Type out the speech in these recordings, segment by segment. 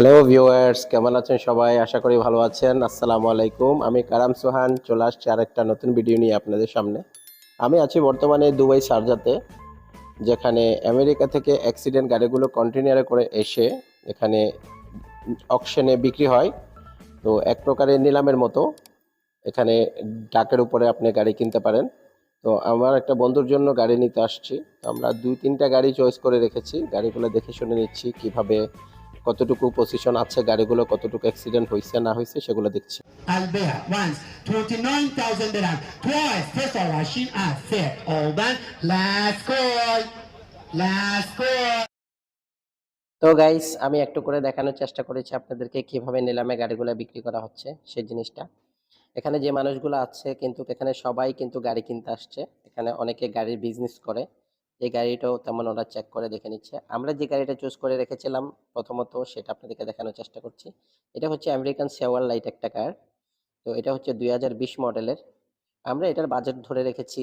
Hello viewers, কেমন আছেন সবাই? আশা করি ভালো আছেন। আসসালামু আলাইকুম। আমি কারাম সোহান চলে আসছি আরেকটা নতুন ভিডিও নিয়ে আপনাদের সামনে। আমি আছি বর্তমানে দুবাই শারজাতে, যেখানে আমেরিকা থেকে অ্যাক্সিডেন্ট গাড়িগুলো কন্টেইনারে করে এসে এখানে অকশনে বিক্রি হয়। তো এক প্রকারের নিলামের মতো। এখানে ডাকের উপরে আপনি গাড়ি কিনতে পারেন। তো আমার একটা বন্ধুর জন্য গাড়ি নিতে আসছি। তো আমরা ২-৩টা গাড়ি চয়েস করে রেখেছি। গাড়িগুলো দেখে শুনে নিচ্ছি কিভাবে কতটুকু পজিশন আছে, গাড়িগুলো কতটুকু অ্যাক্সিডেন্ট হইছে না হইছে সেগুলো দেখছি। Albert once 29,000 dirham. Twice Faisal Rashid said, Oban, last call, last call. তো গাইস, আমি একটু করে দেখানোর চেষ্টা করেছি আপনাদেরকে কিভাবে নিলামে গাড়িগুলো বিক্রি করা হচ্ছে সেই জিনিসটা। এখানে যে মানুষগুলো আছে কিন্তু এখানে সবাই কিন্তু গাড়ি কিনতে আসছে। এখানে অনেকে গাড়ির বিজনেস করে। এই গাড়িটাও তেমন ওরা চেক করে দেখে নিচ্ছে। আমরা যে গাড়িটা চুজ করে রেখেছিলাম প্রথমত সেটা আপনাদেরকে দেখানোর চেষ্টা করছি। এটা হচ্ছে আমেরিকান শেওয়ার লাইট একটা কার। তো এটা হচ্ছে 2020 মডেলের। আমরা এটার বাজেট ধরে রেখেছি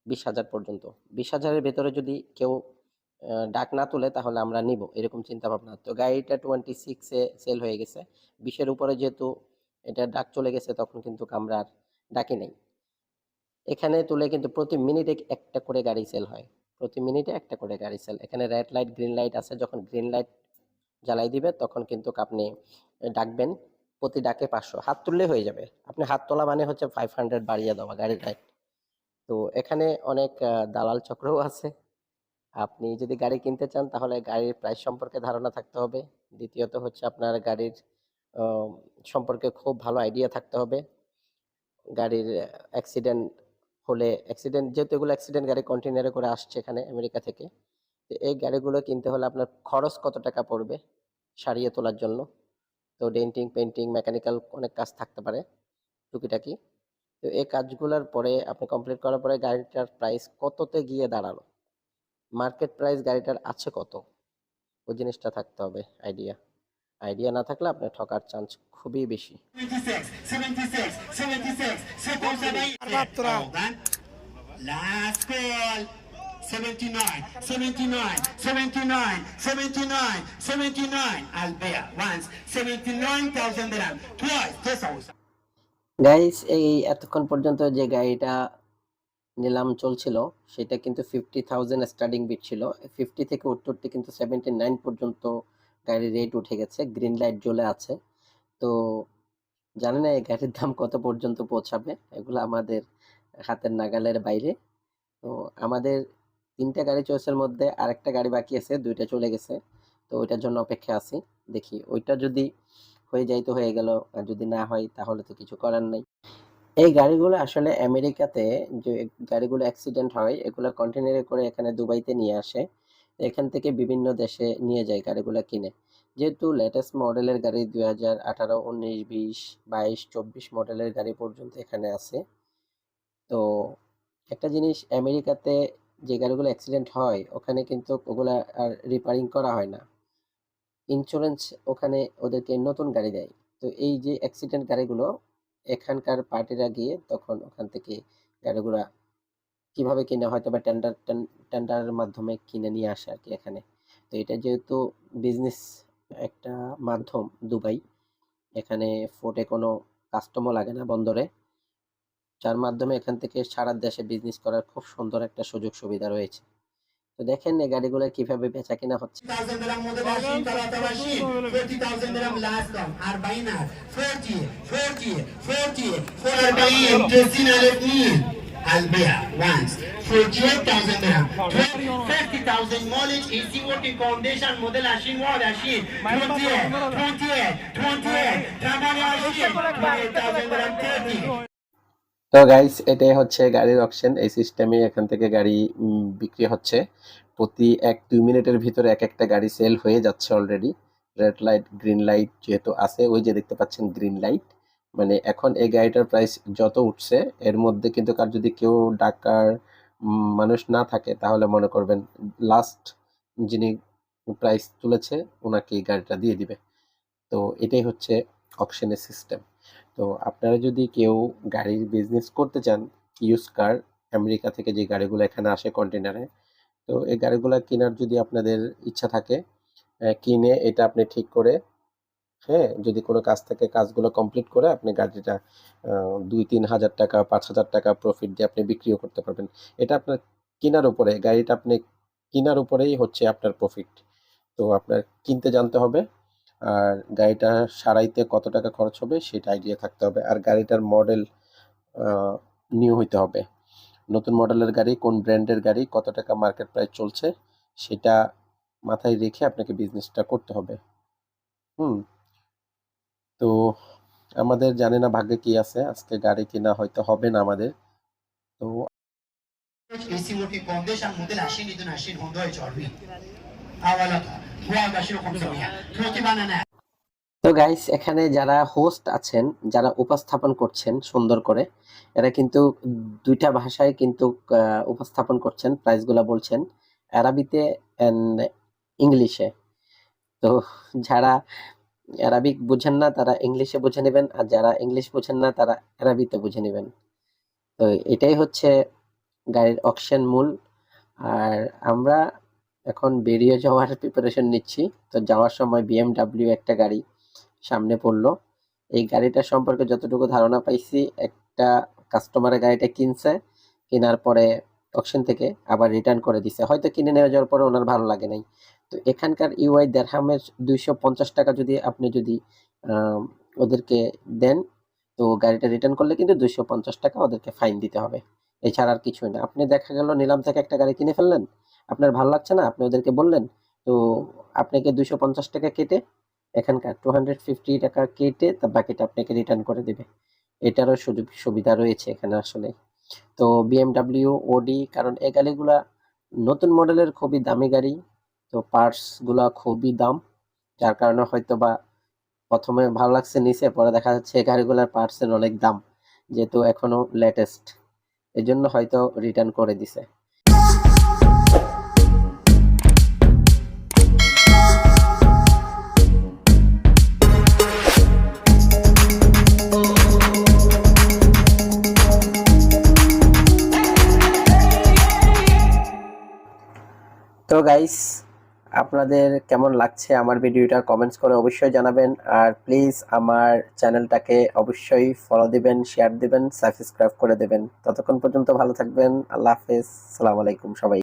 20,000 পর্যন্ত। 20,000 এর ভেতরে যদি কেউ ডাক না তোলে তাহলে আমরা নিব, এরকম চিন্তা ভাবনা। তো গাড়িটা 26 এ সেল হয়ে গেছে। 20 এর উপরে যেহেতু এটা ডাক চলে গেছে তখন কিন্তু আমরা আর ডাকি নাই। এখানে তুলে কিন্তু প্রতি মিনিটে একটা করে গাড়ি সেল হয়। প্রতি মিনিটে একটা করে গাড়ি সেল। এখানে রেড লাইট, গ্রিন লাইট আছে। যখন গ্রিন লাইট জ্বালাই দিবে তখন কিন্তু আপনি ডাকবেন। প্রতি ডাকে 500, হাত তুললেই হয়ে যাবে। আপনি হাত তোলা মানে হচ্ছে 500 বাড়িয়ে দেওয়া গাড়ির রাইট। তো এখানে অনেক দালাল চক্রও আছে। আপনি যদি গাড়ি কিনতে চান তাহলে গাড়ির প্রাইস সম্পর্কে ধারণা থাকতে হবে। দ্বিতীয়ত হচ্ছে আপনার গাড়ির আহ, সম্পর্কে খুব ভালো আইডিয়া থাকতে হবে। গাড়ির অ্যাক্সিডেন্ট হলে, অ্যাক্সিডেন্ট যেহেতু এগুলো অ্যাক্সিডেন্ট গাড়ি কন্টেনারে করে আসছে এখানে আমেরিকা থেকে, তো এই গাড়িগুলো কিনতে হলে আপনার খরচ কত টাকা পড়বে সারিয়ে তোলার জন্য। তো ডেন্টিং, পেন্টিং, মেকানিক্যাল অনেক কাজ থাকতে পারে টুকিটাকি। তো এই কাজগুলোর পরে আপনি কমপ্লিট করার পরে গাড়িটার প্রাইস কততে গিয়ে দাঁড়ালো, মার্কেট প্রাইস গাড়িটার আছে কত, ওই জিনিসটা থাকতে হবে। আইডিয়া আইডিয়া না থাকলে আপনার ঠকার চান্স খুবই বেশি। 76, 76, 76, 77, Oban, last call. 79, 79, 79, 79, 79. Albert once 79,000 dirham. Twice Faisal. Guys, এই এতক্ষণ পর্যন্ত যে গাড়িটা নিলাম চলছিল সেটা কিন্তু 50,000 স্টার্টিং বিট ছিল। 50 থেকে উঠতে কিন্তু 79 পর্যন্ত গাড়ির রেট উঠে গেছে, গ্রিন লাইট জ্বলে আছে। তো জানি না এই গাড়ির দাম কত পর্যন্ত পৌঁছাবে, এগুলো আমাদের হাতের নাগালের বাইরে। তো আমাদের 3টা গাড়ি চয়েসের মধ্যে আরেকটা গাড়ি বাকি আছে, 2টা চলে গেছে। তো ওইটার জন্য অপেক্ষা আছি। দেখি ওইটা যদি হয়ে যায় তো হয়ে গেল, আর যদি না হয় তাহলে তো কিছু করার নাই। এই গাড়িগুলো আসলে আমেরিকাতে যে গাড়িগুলো অ্যাক্সিডেন্ট হয় এগুলো কন্টেনারে করে এখানে দুবাইতে নিয়ে আসে। এখান থেকে বিভিন্ন দেশে নিয়ে যায় গাড়িগুলো কিনে। যেহেতু লেটেস্ট মডেলের গাড়ি 2018, 19, 20, 22, 24 মডেলের গাড়ি পর্যন্ত এখানে আছে। তো একটা জিনিস, আমেরিকাতে যে গাড়িগুলো অ্যাক্সিডেন্ট হয় ওখানে কিন্তু ওগুলা আর রিপেয়ারিং করা হয় না। ইন্স্যুরেন্স ওখানে ওদেরকে নতুন গাড়ি দেয়। তো এই যে অ্যাক্সিডেন্ট গাড়িগুলো এখানকার পার্টিরা গিয়ে তখন ওখান থেকে গাড়িগুলা কিভাবে কিনে, হয়তো বা টেন্ডারের মাধ্যমে কিনে নিয়ে আসে আর কি এখানে। তো এটা যেহেতু বিজনেস একটা মাধ্যম দুবাই, এখানে ফোর্টে কোনো কাস্টমও লাগে না বন্দরে, যার মাধ্যমে এখান থেকে সারা দেশে বিজনেস করার খুব সুন্দর একটা সুযোগ সুবিধা রয়েছে। তো দেখেন এই গাড়িগুলো কিভাবে বেচা কিনা হচ্ছে। 40,000 dirham model machine, 23, 40,000 dirham last term, 40, 40, 40, 40, 40, 30,000 mil. Albert once 48,000 dirham. 50,000 mileage, AC working condition, model machine, what machine? 28, 28, 28, 28,000 dirham, 30. তো গাইস, এটাই হচ্ছে গাড়ির অকশন। এই সিস্টেমে এখান থেকে গাড়ি বিক্রি হচ্ছে। প্রতি 1-2 মিনিটের ভিতরে এক একটা গাড়ি সেল হয়ে যাচ্ছে already. Red light, green light যেহেতু আছে, ওই যে দেখতে পাচ্ছেন গ্রিন লাইট, মানে এখন এই গাড়িটার প্রাইস যত উঠছে এর মধ্যে কিন্তু কার যদি কেউ ডাকার মানুষ না থাকে তাহলে মনে করবেন লাস্ট যিনি প্রাইস তুলেছে ওনাকে এই গাড়িটা দিয়ে দিবে। তো এটাই হচ্ছে অকশনের সিস্টেম। তো আপনারা যদি কেউ গাড়ির বিজনেস করতে চান, ইউজ কার, আমেরিকা থেকে যে গাড়িগুলো এখানে আসে কন্টেনারে, তো এই গাড়িগুলো কেনার যদি আপনাদের ইচ্ছা থাকে, কিনে এটা আপনি ঠিক করে হ্যাঁ, যদি কোনো কাজ থেকে কাজগুলো কমপ্লিট করে আপনি গাড়িটা ২-৩ হাজার টাকা, ৫,০০০ টাকা প্রফিট দিয়ে আপনি বিক্রিও করতে পারবেন। এটা আপনার কিনার উপরে, গাড়িটা আপনি কিনার উপরেই হচ্ছে আপনার প্রফিট। তো আপনার কিনতে জানতে হবে, আর গাড়িটা সারাইতে কত টাকা খরচ হবে সেটা আইডিয়া থাকতে হবে। আর গাড়িটার মডেল নিউ হইতে হবে। নতুন মডেলের গাড়ি, কোন ব্র্যান্ডের গাড়ি, কত টাকা মার্কেট প্রাইস চলছে সেটা মাথায় রেখে আপনাকে বিজনেসটা করতে হবে। হুম? তো আমাদের জানি না ভাগ্যে কি আছে, আজকে গাড়ি কিনা হয়তো হবে না আমাদের। তো AC وفي كونديشن موديل 2022 هونداي HR-V أولها 21500 توتي بانانا তো গাইস, এখানে যারা হোস্ট আছেন, যারা উপস্থাপন করছেন সুন্দর করে, এরা কিন্তু দুইটা ভাষায় কিন্তু উপস্থাপন করছেন, প্রাইসগুলা বলছেন আরবিতে এন্ড ইংলিশে। তো যারা আরবিক বুঝেন না তারা ইংলিশে বুঝে নেবেন, আর যারা ইংলিশ বুঝেন না তারা আরবিতে বুঝে নেবেন। তো এটাই হচ্ছে গাড়ির অকশন মূল। আর আমরা এখন বেরিয়ে যাওয়ার প্রিপারেশন নিচ্ছি। তো যাওয়ার সময় বিএমডাব্লিউ একটা গাড়ি সামনে পড়লো। এই গাড়িটা সম্পর্কে যতটুকু ধারণা পাইছি, একটা কাস্টমারের গাড়িটা কিনছে, কেনার পরে অকশন থেকে আবার রিটার্ন করে দিছে, হয়তো কিনে নিয়ে যাওয়ার পরে ওনার ভালো লাগে নাই। তো এখানকার ইউআই দেড়হামের 250 টাকা যদি আপনি যদি ওদেরকে দেন, তো গাড়িটা রিটার্ন করলে কিন্তু 250 টাকা ওদেরকে ফাইন দিতে হবে। এছাড়া আর কিছুই না। আপনি দেখা গেল নিলাম থেকে একটা গাড়ি কিনে ফেললেন, আপনার ভালো লাগছে না, আপনি ওদেরকে বললেন, তো আপনাকে 250 টাকা কেটে এখানকার 250 টাকা কেটে তা বাকিটা আপনাকে রিটার্ন করে দেবে। এটারও সুযোগ সুবিধা রয়েছে এখানে আসলে। তো বিএমডাব্লিউ, ওডি, কারণ এই গাড়িগুলা নতুন মডেলের খুবই দামি গাড়ি, তো পার্টস গুলা খুবই দাম, যার কারণে হয়তো বা প্রথমে ভালো লাগছে নিচে, পরে দেখা যাচ্ছে এই গাড়িগুলোর পার্টসের অনেক দাম, যেহেতু এখনো লেটেস্ট, এই জন্য হয়তো রিটার্ন করে দিছে। তো গাইস, আপনাদের কেমন লাগছে আমার ভিডিওটা কমেন্টস করে অবশ্যই জানাবেন। আর প্লিজ আমার চ্যানেলটাকে অবশ্যই ফলো দিবেন, শেয়ার দিবেন, সাবস্ক্রাইব করে দেবেন। ততক্ষণ পর্যন্ত ভালো থাকবেন। আল্লাহ হাফেজ, আসসালামু আলাইকুম সবাই।